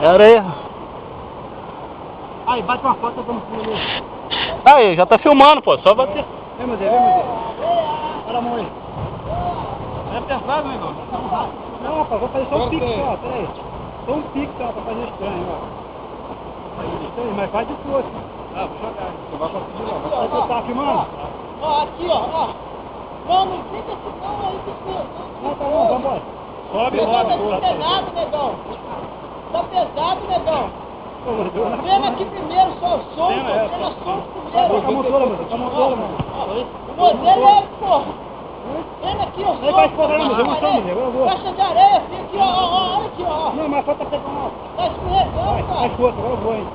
É areia. Aí, bate uma foto, eu dou um pulo ali. Aí, já tá filmando, pô, só bater. Vem, meu Deus, vem, meu Deus. Olha a mão aí. É pesado, né, Igor? Não, rapaz, vou fazer só um pique só, peraí. Só um pique só, pra fazer estranho, ó. Aí, mas faz de força. Ah, vou jogar. Você vai conseguir não. Você tá filmando? Ó, aqui, ó. Não, não fica assim não, aí você... Não, tá bom, vambora. Sobe, Negão, tá pesado, negão. Tá pesado, negão. Frena aqui primeiro, só solta. Frena solta primeiro. Tá motora, mano. Tá motora, mano. O modelo é, porra. Frena aqui, ó. Aí vai escorrendo, mas eu não sei, eu vou. Caixa de areia, fica aqui, ó. Olha aqui, ó. Não, mas a foto tá pegando. Tá escorregando, cara. Vai, força, agora eu vou, hein.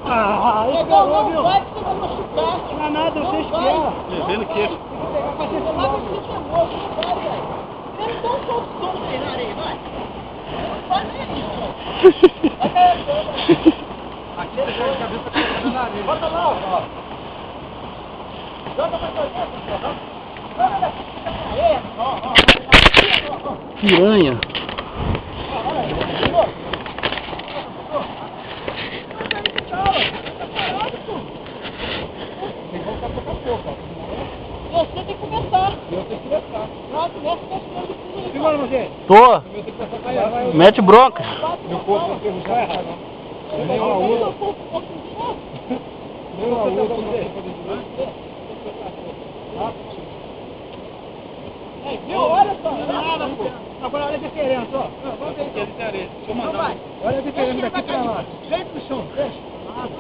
Ah, Negão, não vai que você vai machucar. Não é nada, eu sei esquiar. Vendo que... Você vai ser teimoso, não vai, velho. Ele dá um solto aí na areia, vai. Não faz nem isso, ó. Vai cair toda. Aqui ele joga a cabeça pegando na areia. Bota lá, ó. Joga pra trás, joga daqui, fica na areia. Ó. Piranha. Olha aí, você tem que começar. Eu tenho que começar. Não, começa com as coisas. Segura, você. Tô. Eu tenho que começar a cair. Mete bronca. Meu corpo não perguntar errado, não. Nem uma outra. Nem uma outra, você. Viu? Olha só. Nada, pô. Agora olha a diferença, ó. Vamos ver. Deixa eu mandar. Olha a diferença daqui pra lá. Vem pro chão, deixa.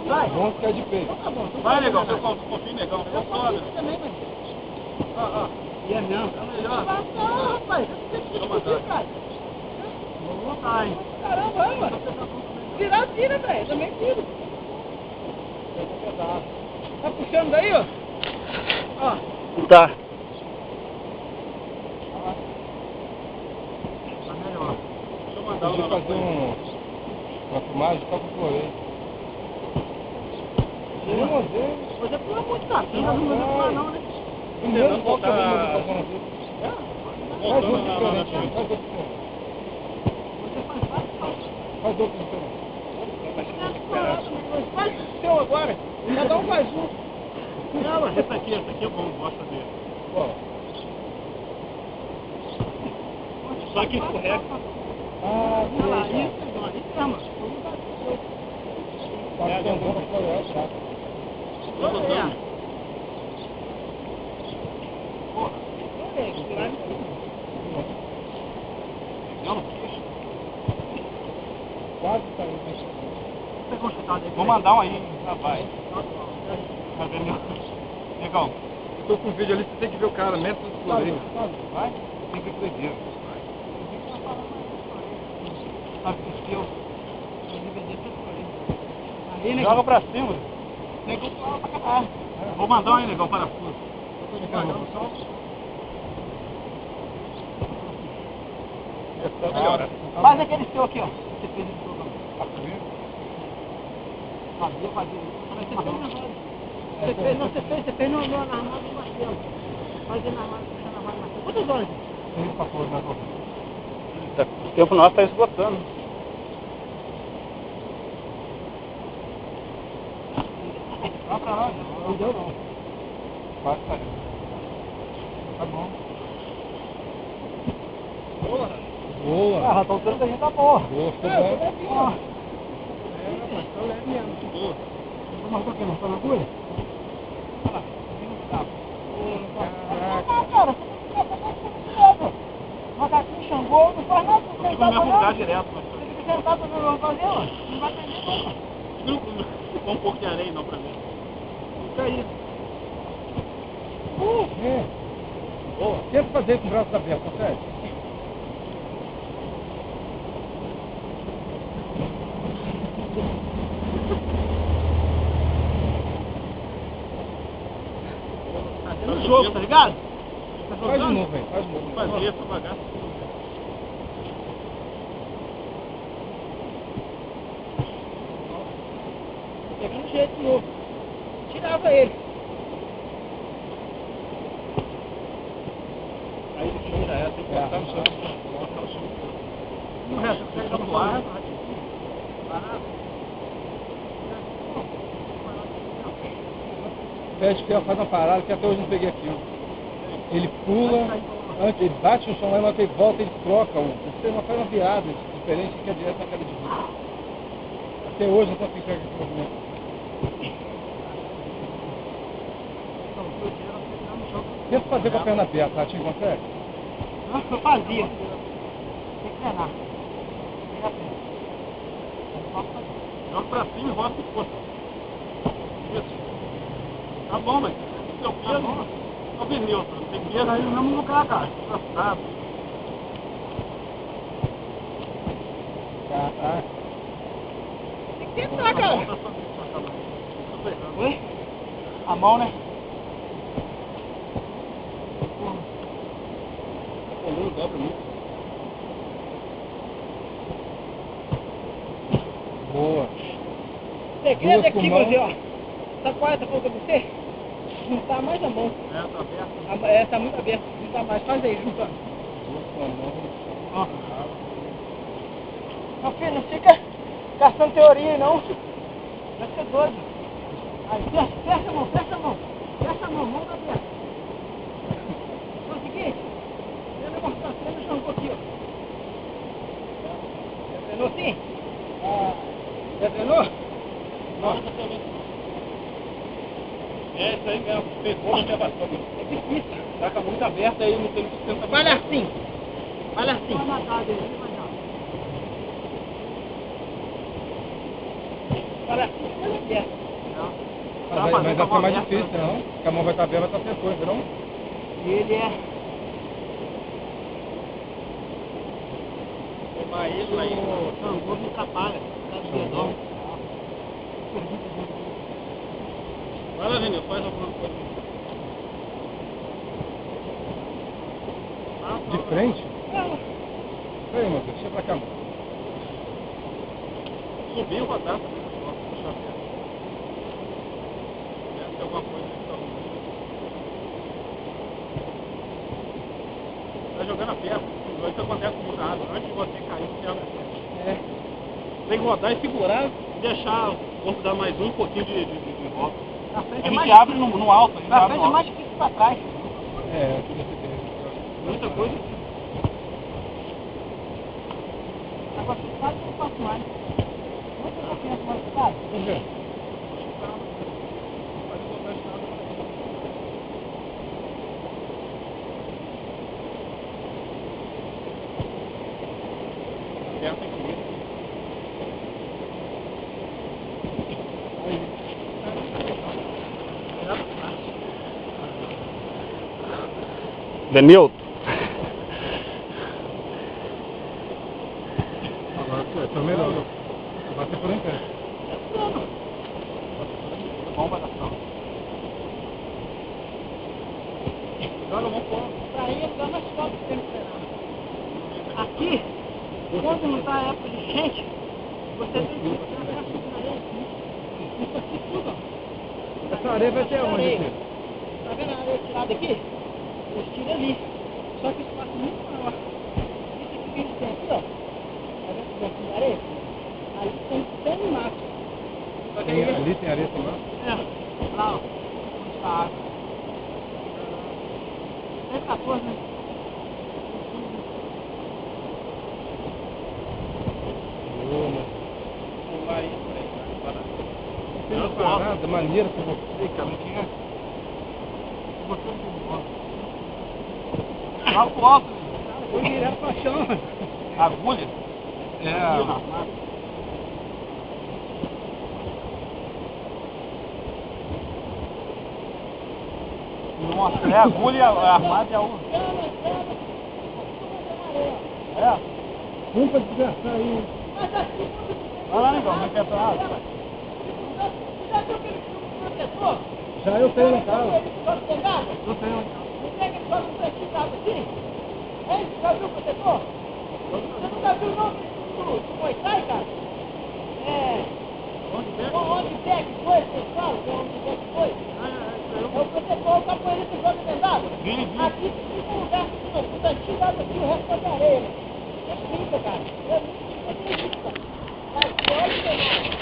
Vai. Vamos ficar de pé. Tá bom. Vai, negão, eu confio, negão. Eu confio também, mas... Ó. E é mesmo. Não, rapaz. Deixa eu mandar. Vou voltar, hein. Caramba, vai, mano. Tirar, tira, velho. Também tira. Tá puxando daí, ó? Ó. Tá. Tá melhor. Deixa eu mandar fazer uma filmagem só pro Florei. Você pula muito assim, não vai pular não, né? Primeiro volta faz outro diferente. Você faz vários saltos. Faz outro diferente. Faz o seu agora. Cada um faz um. Não, mas esse aqui é bom, gosta dele. Só que escorrega. Ah, Olha lá, isso mesmo. Tá andando a floresta, tá? Quase saiu. Vou mandar um aí, já vai. Negão, Eu tô com um vídeo ali, você tem que ver o cara, mestre do Florei. vai? Tem que acreditar. Sabe que eu... Joga pra cima. Negão, pra cá. Vou mandar um aí, negão, parafuso. Faz aquele seu aqui, ó. Você fez esse programa. Fazia. Você fez na armada do Marcelo. Fazia na armada do Marcelo. Quantas horas? O tempo nosso tá esgotando. Vai pra lá, não deu não. Vai sair. Tá bom. Boa. Ah, a altura da gente tá boa. Boa, ficou bom. Mas tô leve mesmo. Boa. Vou marcar aqui, não tá na agulha? Olha lá. Cara, você tem que ficar macaquinho Xangô, não faz nada, você Eu tem fico na minha vontade direto, mas... Você fica sentado no meu fazer, ó. Não vai prender não. Não, com um pouco de areia não pra mim. Isso aí. Boa. Tenta fazer com o braço aberto, consegue? No jogo, tá ligado? Faz de novo, velho. Faz de novo. Fazer, só pagar. Pega no jeito de novo. Tirava ele. Aí ele tira ela, tem que botar no chão. Botar o chão. No resto, você tá do ar. Pede que ela faz uma parada que até hoje não peguei aqui, ó. Ele pula, antes, ele bate no chão lá, na hora que ele volta, ele troca. Você faz uma virada diferente que é direto na queda de vida. Até hoje não consigo pegar esse movimento. Tenta fazer com a perna aberta, tá? Te consegue? Não, eu fazia. Tem que treinar. Pega a perna. Joga pra cima e roda com força. Isso. Tá bom, mas seu peso não é neutro. Tem peso aí no mesmo lugar, cara. Engraçado. Ah, Tem que tentar, cara. Oi? A mão, né? O coluna dobra muito. boa. O segredo é que, você, ó. Sabe qual é essa ponta pra você? Juntar mais a mão. É, tá aberto. É, tá muito aberto. Juntar mais. Faz aí, juntando. Ó. Meu filho, não fica gastando teoria aí, não. Vai ser doido. Aí, fecha a mão, fecha a mão. Fecha a mão, mão tá aberta. Então é o seguinte, eu não gosto de deixar um pouquinho. Já treinou sim? Já treinou? Nossa, é isso aí mesmo. Pegou, não é bastante. É difícil. Taca muito aberta aí, não tem sustentabilidade. Vai assim. Vai assim. Vai assim, vai aberto. Mas vai ficar mais difícil, não? Porque a mão vai estar aberta, vai estar sem coisa, não? Ele é... Tomar ele aí. O tambor me atrapalha. Tá de dedão. Vai lá, Renil, faz alguma coisa. De frente? Não. Peraí, meu Deus, deixa pra cá, mano. Subir e rodar também. Puxa a perna. Deve ter alguma coisa aí que tá ruim. Tá jogando a perna. Isso acontece muito rápido. Antes de você cair, você abre a perna. É. Tem que rodar e segurar e deixar o corpo dar mais um pouquinho de volta. Na frente A é gente mais abre no alto. A gente Na abre frente no é alto. mais difícil pra trás. É, Muita coisa. Agora você sabe que eu faço mais. Quanto eu penso mais, sabe? vamos ver. Denilton. Agora tá melhor. Vai ser por em pé. Bomba da ação. Joga, vamos pôr. Pra ele dá mais falta que tem que treinar. Aqui, quando não tá época de gente, você tem que ir na caixa de areia aqui. Isso aqui tudo, ó. Essa areia vai ter onde, filho? Tá vendo a areia tirada aqui? Eles tiram ali. Só que o espaço é muito maior. Isso aqui que eles têm aqui, ó. Tá vendo esse bloquinho de areia? Ali tem bem no máximo. Só que aí, Ali tem areia também? é, lá, ó. Onde tá a água. 14, né? Pular isso aí, vai Tem uma parada maneira com você, cara. Não tinha. Lá pro alto, Vou direto pra chão. agulha. Nossa, é agulha, armada e a uva. É. Vamos pra desgastar aí. Vai lá, negão, não quer pra água? Já eu tenho em casa. Eu tenho. Não tem aquele copo de água aqui? Hein? Já viu o protetor? Você nunca viu o nome do Muay Thai, cara? É... Onde pega que foi, pessoal? Onde pega que foi? É o protetor, o capoeirista joga dentro d'água. Aqui fica um lugar, o cantinho d'água aqui, o resto é de areia. É fica, cara. menor.